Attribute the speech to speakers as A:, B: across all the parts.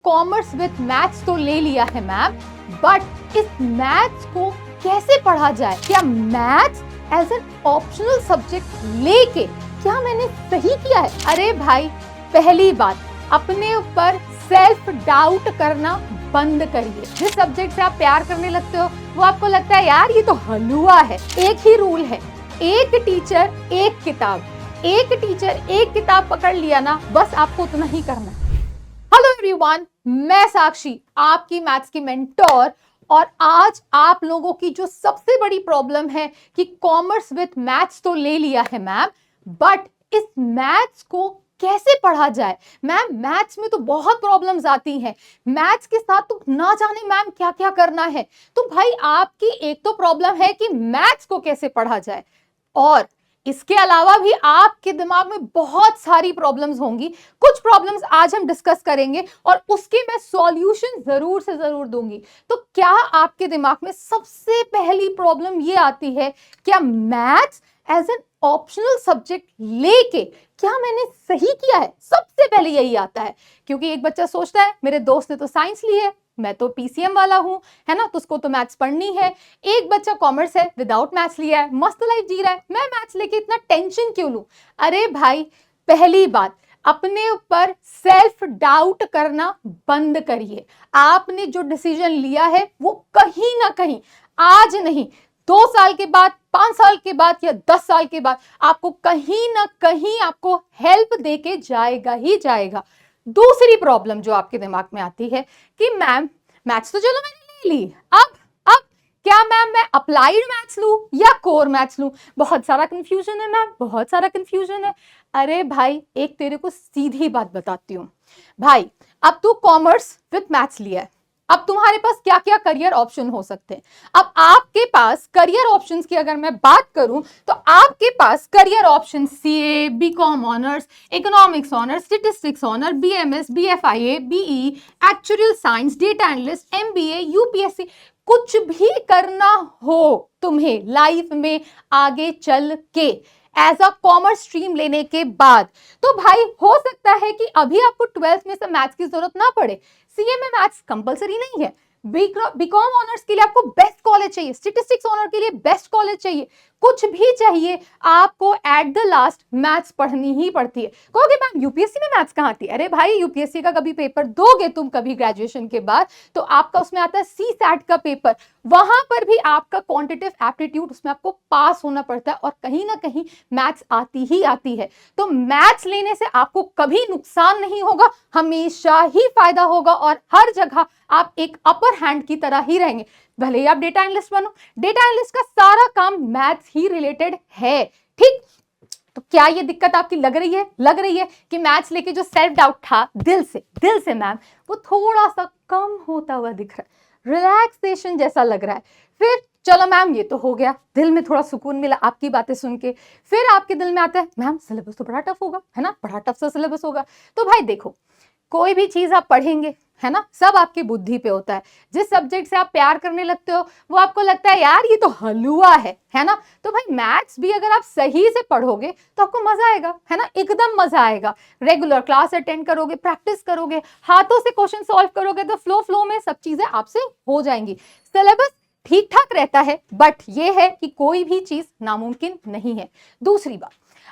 A: Commerce with maths तो ले लिया है मैम, बट इस मैथ्स को कैसे पढ़ा जाए? क्या maths as an optional subject लेके क्या मैंने सही किया है? अरे भाई, पहली बात, अपने ऊपर सेल्फ डाउट करना बंद करिए। जिस सब्जेक्ट से आप प्यार करने लगते हो वो आपको लगता है यार ये तो हलवा है। एक ही रूल है, एक टीचर एक किताब, एक टीचर एक किताब पकड़ लिया ना, बस आपको उतना ही करना है। हेलो एवरीवन, मैं साक्षी, आपकी मैथ्स की मेंटोर, और आज आप लोगों की जो सबसे बड़ी प्रॉब्लम है कि कॉमर्स विद मैथ्स तो ले लिया है मैम, बट इस मैथ्स को कैसे पढ़ा जाए? मैम, मैथ्स में तो बहुत प्रॉब्लम्स आती हैं, मैथ्स के साथ तो ना जाने मैम क्या क्या करना है। तो भाई, आपकी एक तो प्रॉब्लम है कि मैथ्स को कैसे पढ़ा जाए, और इसके अलावा भी आपके दिमाग में बहुत सारी प्रॉब्लम्स होंगी। कुछ प्रॉब्लम्स आज हम डिस्कस करेंगे और उसके मैं सॉल्यूशन जरूर से जरूर दूंगी। तो क्या आपके दिमाग में सबसे पहली प्रॉब्लम ये आती है, क्या maths as an optional subject लेके क्या मैंने सही किया है? सबसे पहले यही आता है, क्योंकि एक बच्चा सोचता है मेरे दोस्त ने तो साइंस ली है, मैं तो पीसीएम वाला हूं, है ना, तो उसको तो मैथ्स पढ़नी है। एक बच्चा कॉमर्स है, विदाउट मैथ्स लिया है, मस्त लाइफ जी रहा है, मैं मैथ्स लेके इतना टेंशन क्यों लूं? अरे भाई, पहली बात, अपने ऊपर सेल्फ डाउट करना बंद करिए। आपने जो डिसीजन लिया है वो कहीं ना कहीं, आज नहीं, 2 साल के बाद, 5 साल के बाद या 10 साल के बाद आपको कहीं ना कहीं आपको हेल्प देके जाएगा ही जाएगा। दूसरी प्रॉब्लम जो आपके दिमाग में आती है कि मैम, मैथ्स तो चलो मैंने ले ली, अब क्या मैम मैं अप्लाइड मैथ्स लूं या कोर मैथ्स लूं? बहुत सारा कंफ्यूजन है मैम, बहुत सारा कंफ्यूजन है। अरे भाई, एक तेरे को सीधी बात बताती हूँ भाई, अब तू कॉमर्स विद मैथ्स लिया है, अब तुम्हारे पास क्या क्या करियर ऑप्शन हो सकते हैं? अब आपके पास करियर ऑप्शंस की अगर मैं बात करूं तो आपके पास career option CA, BCom honours, economics honours, statistics honour, BMS, BFIA, BE, actual science, data analyst, MBA, UPSC, कुछ भी करना हो तुम्हें लाइफ में आगे चल के एज अ कॉमर्स स्ट्रीम लेने के बाद, तो भाई हो सकता है कि अभी आपको 12th में से मैथ्स की जरूरत ना पड़े। सीए में मैथ्स कंपलसरी नहीं है, बीकॉम ऑनर्स के लिए आपको बेस्ट कॉलेज चाहिए, स्टैटिस्टिक्स ऑनर के लिए बेस्ट कॉलेज चाहिए, कुछ भी चाहिए, आपको एट द लास्ट मैथ्स पढ़नी ही पड़ती है। कहोगे मैम यूपीएससी में मैथ्स कहाँ आती है? अरे भाई, यूपीएससी का कभी पेपर दोगे तुम कभी ग्रेजुएशन के बाद, तो आपका उसमें आता है सी सैट का पेपर, वहां पर भी आपका क्वांटिटेटिव एप्टीट्यूड, उसमें आपको पास होना पड़ता है, और कहीं ना कहीं मैथ्स आती ही आती है। तो मैथ्स लेने से आपको कभी नुकसान नहीं होगा, हमेशा ही फायदा होगा, और हर जगह आप एक अपर हैंड की तरह ही रहेंगे। भले ही आप डेटा एनालिस्ट बनो, डेटा एनालिस्ट का सारा काम मैथ्स ही रिलेटेड है, ठीक? तो क्या ये दिक्कत आपकी लग रही है? लग रही है कि मैथ्स लेके जो सेल्फ डाउट था दिल से मैम, वो थोड़ा सा कम होता हुआ दिख रहा है, रिलैक्सेशन जैसा लग रहा है। फिर चलो मैम, ये तो हो गया, दिल में थोड़ा सुकून मिला आपकी बातें सुन के। फिर आपके दिल में आता है मैम सिलेबस तो बड़ा टफ होगा, है ना, बड़ा टफ सा सिलेबस होगा। तो भाई देखो, कोई भी चीज आप पढ़ेंगे, है ना, सब आपकी बुद्धि पे होता है। जिस सब्जेक्ट से आप प्यार करने लगते हो वो आपको लगता है यार ये तो हलवा है ना। तो भाई, मैथ्स भी अगर आप सही से पढ़ोगे तो आपको मजा आएगा, है ना, एकदम मजा आएगा। रेगुलर क्लास अटेंड करोगे, प्रैक्टिस करोगे, हाथों से क्वेश्चन सॉल्व करोगे, तो फ्लो में सब चीजें आपसे हो जाएंगी। सिलेबस ठीक ठाक रहता है, बट ये है कि कोई भी चीज नामुमकिन नहीं है। दूसरी बात,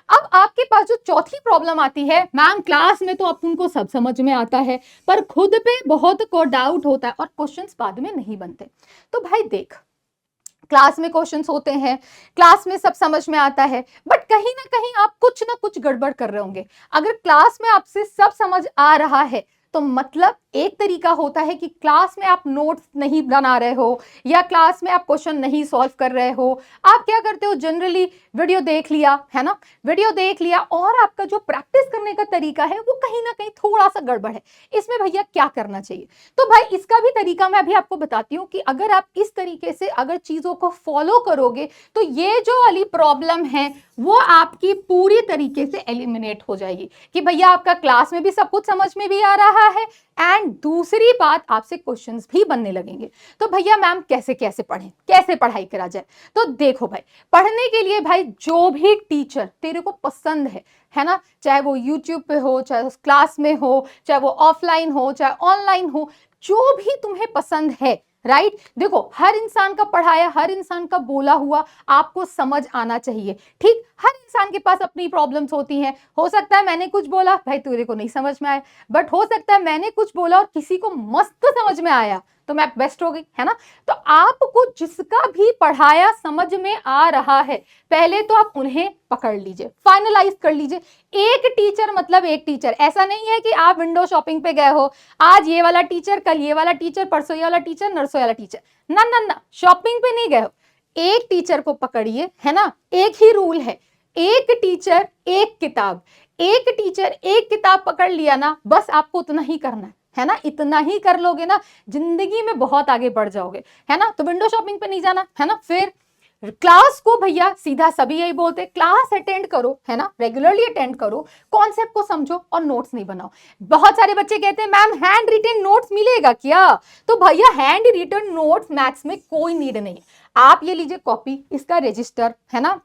A: अब आपके पास जो चौथी प्रॉब्लम आती है, मैम क्लास में तो अपन को सब समझ में आता है, पर खुद पे बहुत को डाउट होता है और क्वेश्चंस बाद में नहीं बनते। तो भाई देख, क्लास में क्वेश्चंस होते हैं, क्लास में सब समझ में आता है, बट कहीं ना कहीं आप कुछ ना कुछ गड़बड़ कर रहे होंगे। अगर क्लास में आपसे सब समझ आ रहा है तो मतलब एक तरीका होता है कि क्लास में आप नोट्स नहीं बना रहे हो, या क्लास में आप क्वेश्चन नहीं सॉल्व कर रहे हो। आप क्या करते हो, जनरली वीडियो देख लिया, है ना, वीडियो देख लिया, और आपका जो प्रैक्टिस करने का तरीका है वो कहीं ना कहीं थोड़ा सा गड़बड़ है। इसमें भैया क्या करना चाहिए? तो भाई, इसका भी तरीका मैं अभी आपको बताती हूँ कि अगर आप इस तरीके से अगर चीजों को फॉलो करोगे तो ये जो वाली प्रॉब्लम है वो आपकी पूरी तरीके से एलिमिनेट हो जाएगी, कि भैया आपका क्लास में भी सब कुछ समझ में भी आ रहा रहा है एंड दूसरी बात आपसे क्वेश्चंस भी बनने लगेंगे। तो भैया मैम कैसे कैसे पढ़ें, कैसे पढ़ाई करा जाए? तो देखो भाई, पढ़ने के लिए भाई जो भी टीचर तेरे को पसंद है ना, चाहे वो यूट्यूब पे हो, चाहे क्लास में हो, चाहे वो ऑफलाइन हो, चाहे ऑनलाइन हो, जो भी तुम्हें पसंद है, राइट? देखो, हर इंसान का पढ़ाया, हर इंसान का बोला हुआ आपको समझ आना चाहिए, ठीक? हर इंसान के पास अपनी प्रॉब्लम्स होती हैं। हो सकता है मैंने कुछ बोला भाई तेरे को नहीं समझ में आया, बट हो सकता है मैंने कुछ बोला और किसी को मस्त समझ में आया, तो मैं बेस्ट हो गई, है ना? तो आपको जिसका भी पढ़ाया समझ में आ रहा है, पहले तो आप उन्हें पकड़ लीजिए, फाइनलाइज कर लीजिए। एक टीचर मतलब एक टीचर, ऐसा नहीं है कि आप विंडो शॉपिंग पे गए हो, आज ये वाला टीचर, कल ये वाला टीचर, परसों ये वाला टीचर, नरसों वाला टीचर। ना ना ना, शॉपिंग पे नहीं गए हो, एक टीचर को पकड़िए, है ना? एक ही रूल है, एक टीचर एक किताब, एक टीचर एक किताब पकड़ लिया ना, बस आपको उतना ही करना है ना? इतना ही कर लोगे ना, जिंदगी में बहुत आगे बढ़ जाओगे, है ना? तो विंडो शॉपिंग पे नहीं जाना, है ना? फिर क्लास को भैया सीधा सभी यही बोलते, क्लास अटेंड करो, है ना? रेगुलरली अटेंड करो, कॉन्सेप्ट को समझो और नोट्स नहीं बनाओ। बहुत सारे बच्चे कहते हैं मैम हैंड रिटन नोट्स मिलेगा क्या? तो भैया हैंड रिटन नोट्स मैथ्स में कोई नीड नहीं है। आप ये लीजिए कॉपी, इसका रजिस्टर, है ना?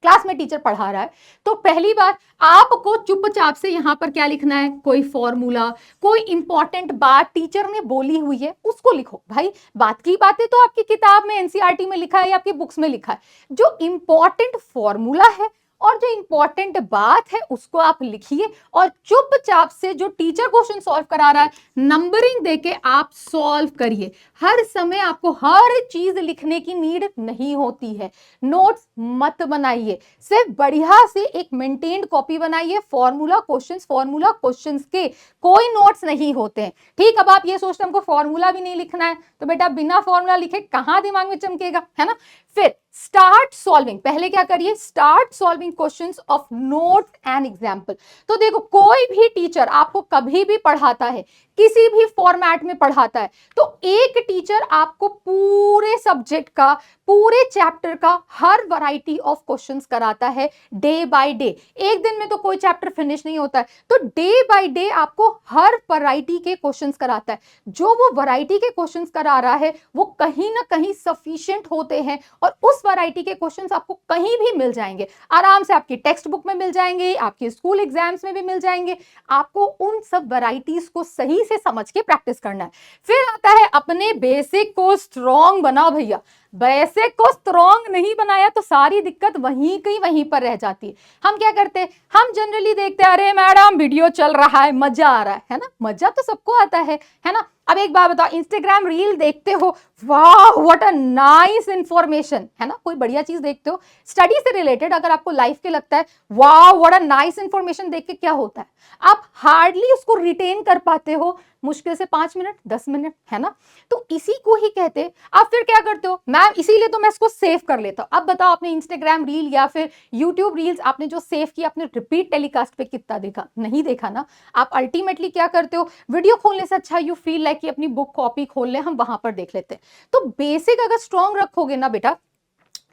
A: क्लास में टीचर पढ़ा रहा है तो पहली बार आपको चुपचाप से यहां पर क्या लिखना है, कोई फॉर्मूला, कोई इंपॉर्टेंट बात टीचर ने बोली हुई है उसको लिखो। भाई बात की बातें तो आपकी किताब में एनसीईआरटी में लिखा है या आपकी बुक्स में लिखा है, जो इंपॉर्टेंट फॉर्मूला है और जो इंपॉर्टेंट बात है उसको आप लिखिए और चुपचाप से जो टीचर क्वेश्चन सॉल्व करा रहा है नंबरिंग देके आप सॉल्व करिए। हर समय आपको हर चीज लिखने की नीड नहीं होती है। नोट्स मत बनाइए, सिर्फ बढ़िया से एक मेंटेन्ड कॉपी बनाइए। फॉर्मूला क्वेश्चंस के कोई नोट्स नहीं होते हैं, ठीक? अब आप ये सोचते हैं हमको फॉर्मूला भी नहीं लिखना है, तो बेटा बिना फॉर्मूला लिखे कहां दिमाग में चमकेगा, है ना? फिर स्टार्ट सॉल्विंग, पहले क्या करिए, start solving questions of notes and example. तो देखो, कोई भी टीचर आपको कभी भी पढ़ाता है, किसी भी फॉर्मेट में पढ़ाता है, तो एक टीचर आपको पूरे सब्जेक्ट का, पूरे चैप्टर का हर वैरायटी ऑफ क्वेश्चंस कराता है डे बाय डे। एक दिन में तो कोई चैप्टर फिनिश नहीं होता है, तो डे बाय डे आपको हर वैरायटी के क्वेश्चंस कराता है। जो वो वैरायटी के क्वेश्चंस करा रहा है वो कहीं ना कहीं सफिशिएंट होते हैं और उस वैरायटी के क्वेश्चंस आपको कहीं भी मिल जाएंगे, आराम से आपकी टेक्स्ट बुक में मिल जाएंगे, आपके स्कूल एग्जाम्स में भी मिल जाएंगे। आपको उन सब वैरायटीज को सही से समझ के प्रैक्टिस करना है। फिर आता है अपने बेसिक को स्ट्रॉन्ग बनाओ। भैया बेसिक को स्ट्रॉन्ग नहीं बनाया तो सारी दिक्कत वहीं पर रह जाती है। हम क्या करते हैं, हम जनरली देखते हैं अरे मैडम वीडियो चल रहा है, मजा आ रहा है ना? मजा तो सबको आता है ना? अब एक बात बताओ, इंस्टाग्राम रील देखते हो, वाह व्हाट अ नाइस इंफॉर्मेशन, है ना? कोई बढ़िया चीज देखते हो स्टडी से रिलेटेड, अगर आपको लाइफ के लगता है वाह व्हाट अ नाइस इंफॉर्मेशन, देख के क्या होता है, आप हार्डली उसको रिटेन कर पाते हो, मुश्किल से 5 मिनट 10 मिनट, है ना? तो इसी को ही कहते हैं। आप फिर क्या करते हो, मैम इसीलिए तो मैं इसको सेव कर लेता हूं। अब बताओ, आपने इंस्टाग्राम रील या फिर यूट्यूब रील्स आपने जो सेव किया, आपने रिपीट टेलीकास्ट पे कितना देखा? नहीं देखा ना। आप अल्टीमेटली क्या करते हो, वीडियो खोलने से अच्छा यू फील लाइक कि अपनी बुक कॉपी खोल ले, हम वहां पर देख लेते हैं। तो बेसिक अगर स्ट्रॉन्ग रखोगे ना बेटा,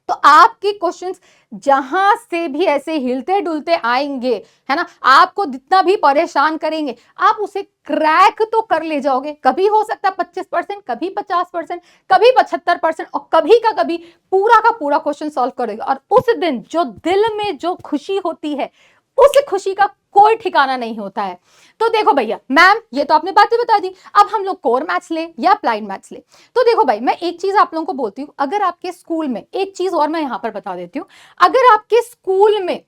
A: तो आपके क्वेश्चंस जहां से भी ऐसे हिलते डुलते आएंगे, है ना, आपको जितना भी परेशान करेंगे आप उसे क्रैक तो कर ले जाओगे। कभी हो सकता है 25%, कभी 50%, कभी 75% और कभी का कभी पूरा का पूरा क्वेश्चन सॉल्व करोगे। और उस दिन जो दिल में जो खुशी होती है, उस खुशी का कोई ठिकाना नहीं होता है। तो देखो भैया, मैम ये तो आपने बातें बता दी, अब हम लोग कोर मैथ्स ले या अप्लाइड मैथ्स ले। तो देखो भाई, मैं एक चीज आप लोगों को बोलती हूँ, अगर आपके स्कूल में, एक चीज और मैं यहां पर बता देती हूँ, अगर आपके स्कूल में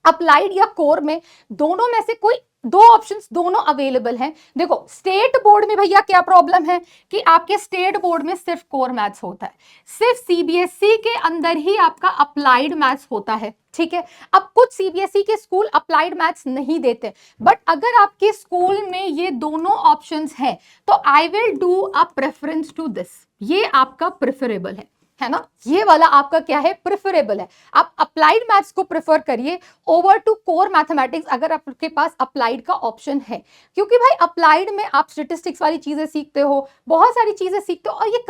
A: अप्लाइड या कोर में दोनों में से कोई दो ऑप्शंस दोनों अवेलेबल हैं। देखो स्टेट बोर्ड में भैया क्या प्रॉब्लम है कि आपके स्टेट बोर्ड में सिर्फ कोर मैथ्स होता है, सिर्फ सीबीएसई के अंदर ही आपका अप्लाइड मैथ्स होता है, ठीक है? अब कुछ सीबीएसई के स्कूल अप्लाइड मैथ्स नहीं देते, बट अगर आपके स्कूल में ये दोनों ऑप्शंस हैं तो I will do a preference to this, ये आपका प्रेफरेबल है ना? ये वाला आपका क्या है, प्रेफरेबल है। आप अप्लाइड मैथ्स को प्रेफर करिए ओवर टू कोर मैथमेटिक्स अगर आपके पास अप्लाइड का ऑप्शन है, क्योंकि भाई अप्लाइड में आप स्टैटिस्टिक्स वाली चीजें सीखते हो, बहुत सारी चीजें सीखते हो और ये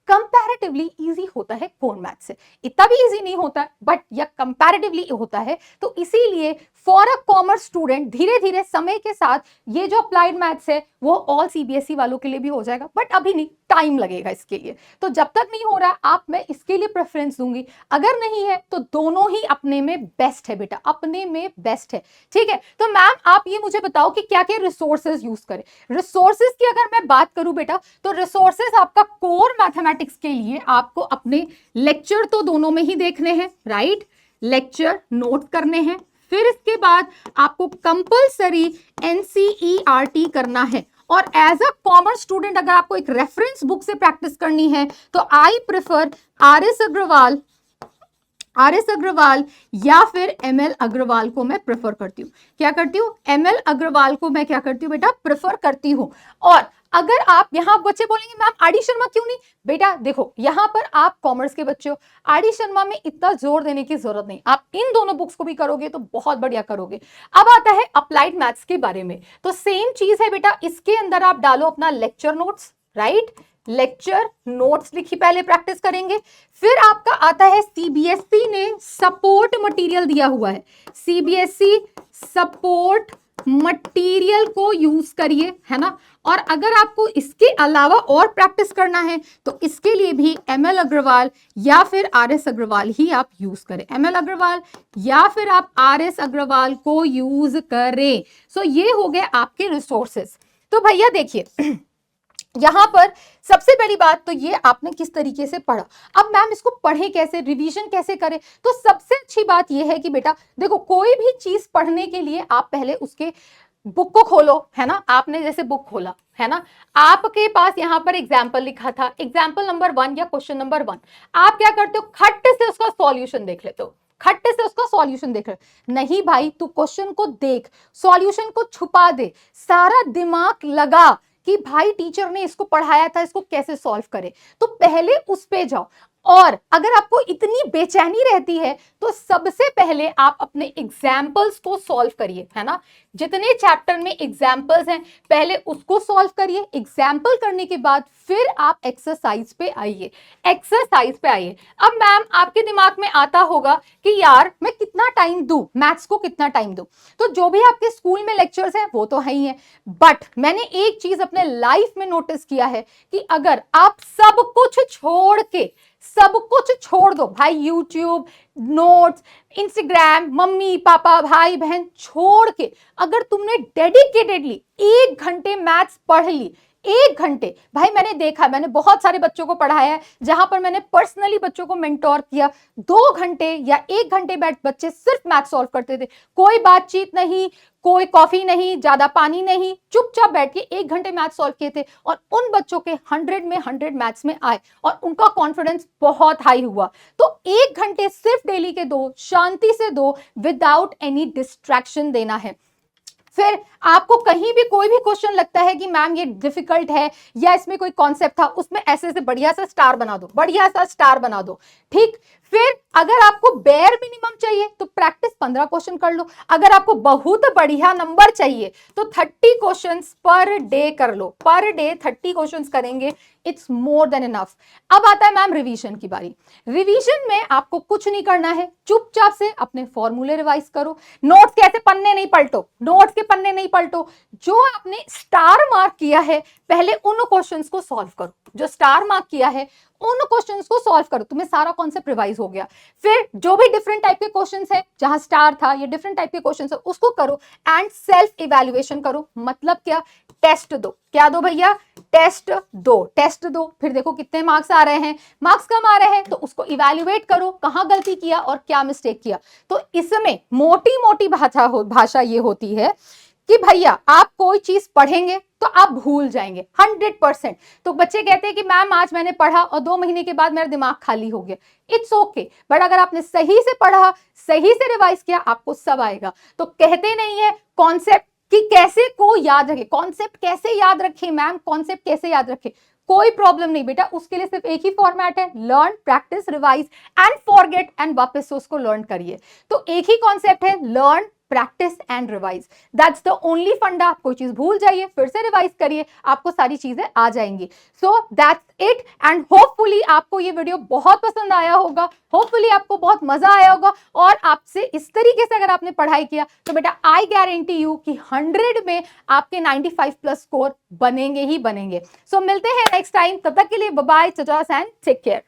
A: कंपैरेटिवली इजी होता है कोर मैथ से। इतना भी इजी नहीं होता है बट यह कंपैरेटिवली होता है, तो इसीलिए फॉर अ कॉमर्स स्टूडेंट धीरे धीरे समय के साथ ये जो अप्लाइड मैथ्स है वो ऑल सीबीएसई वालों के लिए भी हो जाएगा, बट अभी नहीं, टाइम लगेगा इसके लिए। तो जब तक नहीं हो रहा आप, मैं इसके लिए प्रेफरेंस दूंगी। अगर नहीं है तो दोनों ही अपने में बेस्ट है बेटा, अपने में बेस्ट है, ठीक है। तो मैम आप ये मुझे बताओ कि क्या क्या रिसोर्सेज यूज करें। रिसोर्सेज की अगर मैं बात करूं बेटा, तो रिसोर्सेज आपका कोर मैथमेटिक्स के लिए आपको अपने लेक्चर तो दोनों में ही देखने हैं, राइट, लेक्चर नोट करने हैं। फिर इसके बाद आपको कंपल्सरी एनसीईआरटी करना है। और एज अ कॉमर्स स्टूडेंट अगर आपको एक रेफरेंस बुक से प्रैक्टिस करनी है तो I prefer R S Agarwal या फिर एमएल अग्रवाल को मैं प्रेफर करती हूँ। क्या करती हूँ? एमएल अग्रवाल को मैं क्या करती हूँ बेटा? प्रेफर करती हूँ। और अगर आप यहाँ बच्चे बोलेंगे मैम आर डी शर्मा क्यों नहीं, बेटा देखो यहाँ पर आप कॉमर्स के बच्चे हो, आर डी शर्मा में इतना जोर देने की जरूरत नहीं, आप इन दोनों बुक्स को भी करोगे तो बहुत बढ़िया करोगे। अब आता है अप्लाइड मैथ्स के बारे में, तो सेम चीज है बेटा, इसके अंदर आप डालो अपना lecture notes, right, lecture notes लिखी पहले प्रैक्टिस करेंगे। फिर आपका आता है सीबीएसई ने सपोर्ट मटेरियल दिया हुआ है, सीबीएसई सपोर्ट मटेरियल को यूज करिए, है ना। और अगर आपको इसके अलावा और प्रैक्टिस करना है तो इसके लिए भी एमएल अग्रवाल या फिर आर एस अग्रवाल ही आप यूज करें, एमएल अग्रवाल या फिर आप आर एस अग्रवाल को यूज करें। सो ये हो गए आपके रिसोर्सेस। तो भैया देखिए यहां पर सबसे पहली बात तो ये आपने किस तरीके से पढ़ा। अब मैम इसको पढ़े कैसे, रिवीजन कैसे करें, तो सबसे अच्छी बात ये है कि बेटा देखो कोई भी चीज पढ़ने के लिए आप पहले उसके बुक को खोलो, है ना। आपने जैसे बुक खोला, है ना, आपके पास यहाँ पर एग्जाम्पल लिखा था, एग्जाम्पल नंबर 1 या क्वेश्चन नंबर 1, आप क्या करते हो, खट से उसका सॉल्यूशन देख लेते हो, खट्टे से उसका सॉल्यूशन देख रहे। नहीं भाई, तू क्वेश्चन को देख, सॉल्यूशन को छुपा दे, सारा दिमाग लगा कि भाई टीचर ने इसको पढ़ाया था, इसको कैसे सॉल्व करें, तो पहले उस पे जाओ। और अगर आपको इतनी बेचैनी रहती है तो सबसे पहले आप अपने एग्जाम्पल्स को सॉल्व करिए, है ना। जितने चैप्टर में एग्जाम्पल्स हैं पहले उसको सॉल्व करिए, एग्जाम्पल करने के बाद फिर आप एक्सरसाइज पे आइए, एक्सरसाइज पे आइए। अब मैम आपके दिमाग में आता होगा कि यार मैं कितना टाइम दूं, मैथ्स को कितना टाइम दूं, तो जो भी आपके स्कूल में लेक्चर्स हैं वो तो है ही है, बट मैंने एक चीज अपने लाइफ में नोटिस किया है कि अगर आप सब कुछ छोड़ दो भाई, YouTube, notes, Instagram, mummy papa भाई बहन छोड़ के अगर तुमने डेडिकेटेडली 1 घंटे मैथ्स पढ़ ली, 1 घंटे, भाई मैंने देखा, मैंने बहुत सारे बच्चों को पढ़ाया है जहां पर मैंने पर्सनली बच्चों को मेंटोर किया, 2 घंटे या 1 घंटे बैठ बच्चे सिर्फ मैथ सॉल्व करते थे, कोई बातचीत नहीं, कोई कॉफी नहीं, ज्यादा पानी नहीं, चुपचाप बैठ के 1 घंटे मैथ सॉल्व किए थे और उन बच्चों के 100 में 100 मैथ्स में आए और उनका कॉन्फिडेंस बहुत हाई हुआ। तो 1 घंटे सिर्फ डेली के दो, शांति से दो, विदाउट एनी डिस्ट्रैक्शन देना है। फिर आपको कहीं भी कोई भी क्वेश्चन लगता है कि मैम ये डिफिकल्ट है या इसमें कोई कॉन्सेप्ट था, उसमें ऐसे से बढ़िया सा स्टार बना दो, बढ़िया सा स्टार बना दो, ठीक। फिर अगर आपको बेयर मिनिमम चाहिए तो प्रैक्टिस 15 क्वेश्चन कर लो, अगर आपको बहुत बढ़िया नंबर चाहिए तो 30 क्वेश्चंस पर डे कर लो, पर डे 30 क्वेश्चंस करेंगे, इट्स मोर देन इनफ। अब आता है मैम रिवीजन की बारी। रिवीजन में आपको कुछ नहीं करना है, चुपचाप से अपने फॉर्मूले रिवाइज करो, नोट्स के ऐसे पन्ने नहीं पलटो, नोट्स के पन्ने नहीं पलटो, जो आपने स्टार मार्क किया है पहले उन क्वेश्चंस को सॉल्व करो, जो स्टार मार्क किया है उन क्वेश्चंस को सॉल्व करो, तुम्हें सारा कॉन्सेप्ट रिवाइज हो गया। फिर जो भी डिफरेंट टाइप के क्वेश्चंस है जहां स्टार था, ये डिफरेंट टाइप के क्वेश्चंस है, उसको करो एंड सेल्फ इवैल्यूएशन करो। मतलब क्या? टेस्ट दो। क्या दो भैया? टेस्ट दो, टेस्ट दो। फिर देखो कितने मार्क्स आ रहे हैं, मार्क्स कम आ रहे हैं तो उसको इवैल्यूएट करो, कहां गलती किया और क्या मिस्टेक किया। तो इसमें मोटी मोटी भाषा ये होती है कि भैया आप कोई चीज पढ़ेंगे तो आप भूल जाएंगे 100%। तो बच्चे कहते हैं कि मैम आज मैंने पढ़ा और 2 महीने के बाद मेरा दिमाग खाली हो गया, इट्स ओके, बट अगर आपने सही से पढ़ा, सही से रिवाइज किया, आपको सब आएगा। तो कहते नहीं है कॉन्सेप्ट कि कैसे को याद रखे, कॉन्सेप्ट कैसे याद रखे मैम, कॉन्सेप्ट कैसे याद रखे, कोई प्रॉब्लम नहीं बेटा, उसके लिए सिर्फ एक ही फॉर्मेट है, learn, practice, revise and forget, and वापस से उसको लर्न करिए। तो एक ही कॉन्सेप्ट है, learn, practice and revise, that's the only फंडा। आप कोई चीज भूल जाइए, फिर से रिवाइज करिए, आपको सारी चीजें आ जाएंगी। So that's it, and hopefully आपको ये वीडियो बहुत पसंद आया होगा, होपफुली आपको बहुत मजा आया होगा, और आपसे इस तरीके से अगर आपने पढ़ाई किया तो बेटा आई गारंटी यू कि 100 में आपके 95 प्लस स्कोर बनेंगे ही बनेंगे। सो मिलते हैं नेक्स्ट टाइम, तब तक के लिए बाय बाय, चचास एंड टेक केयर।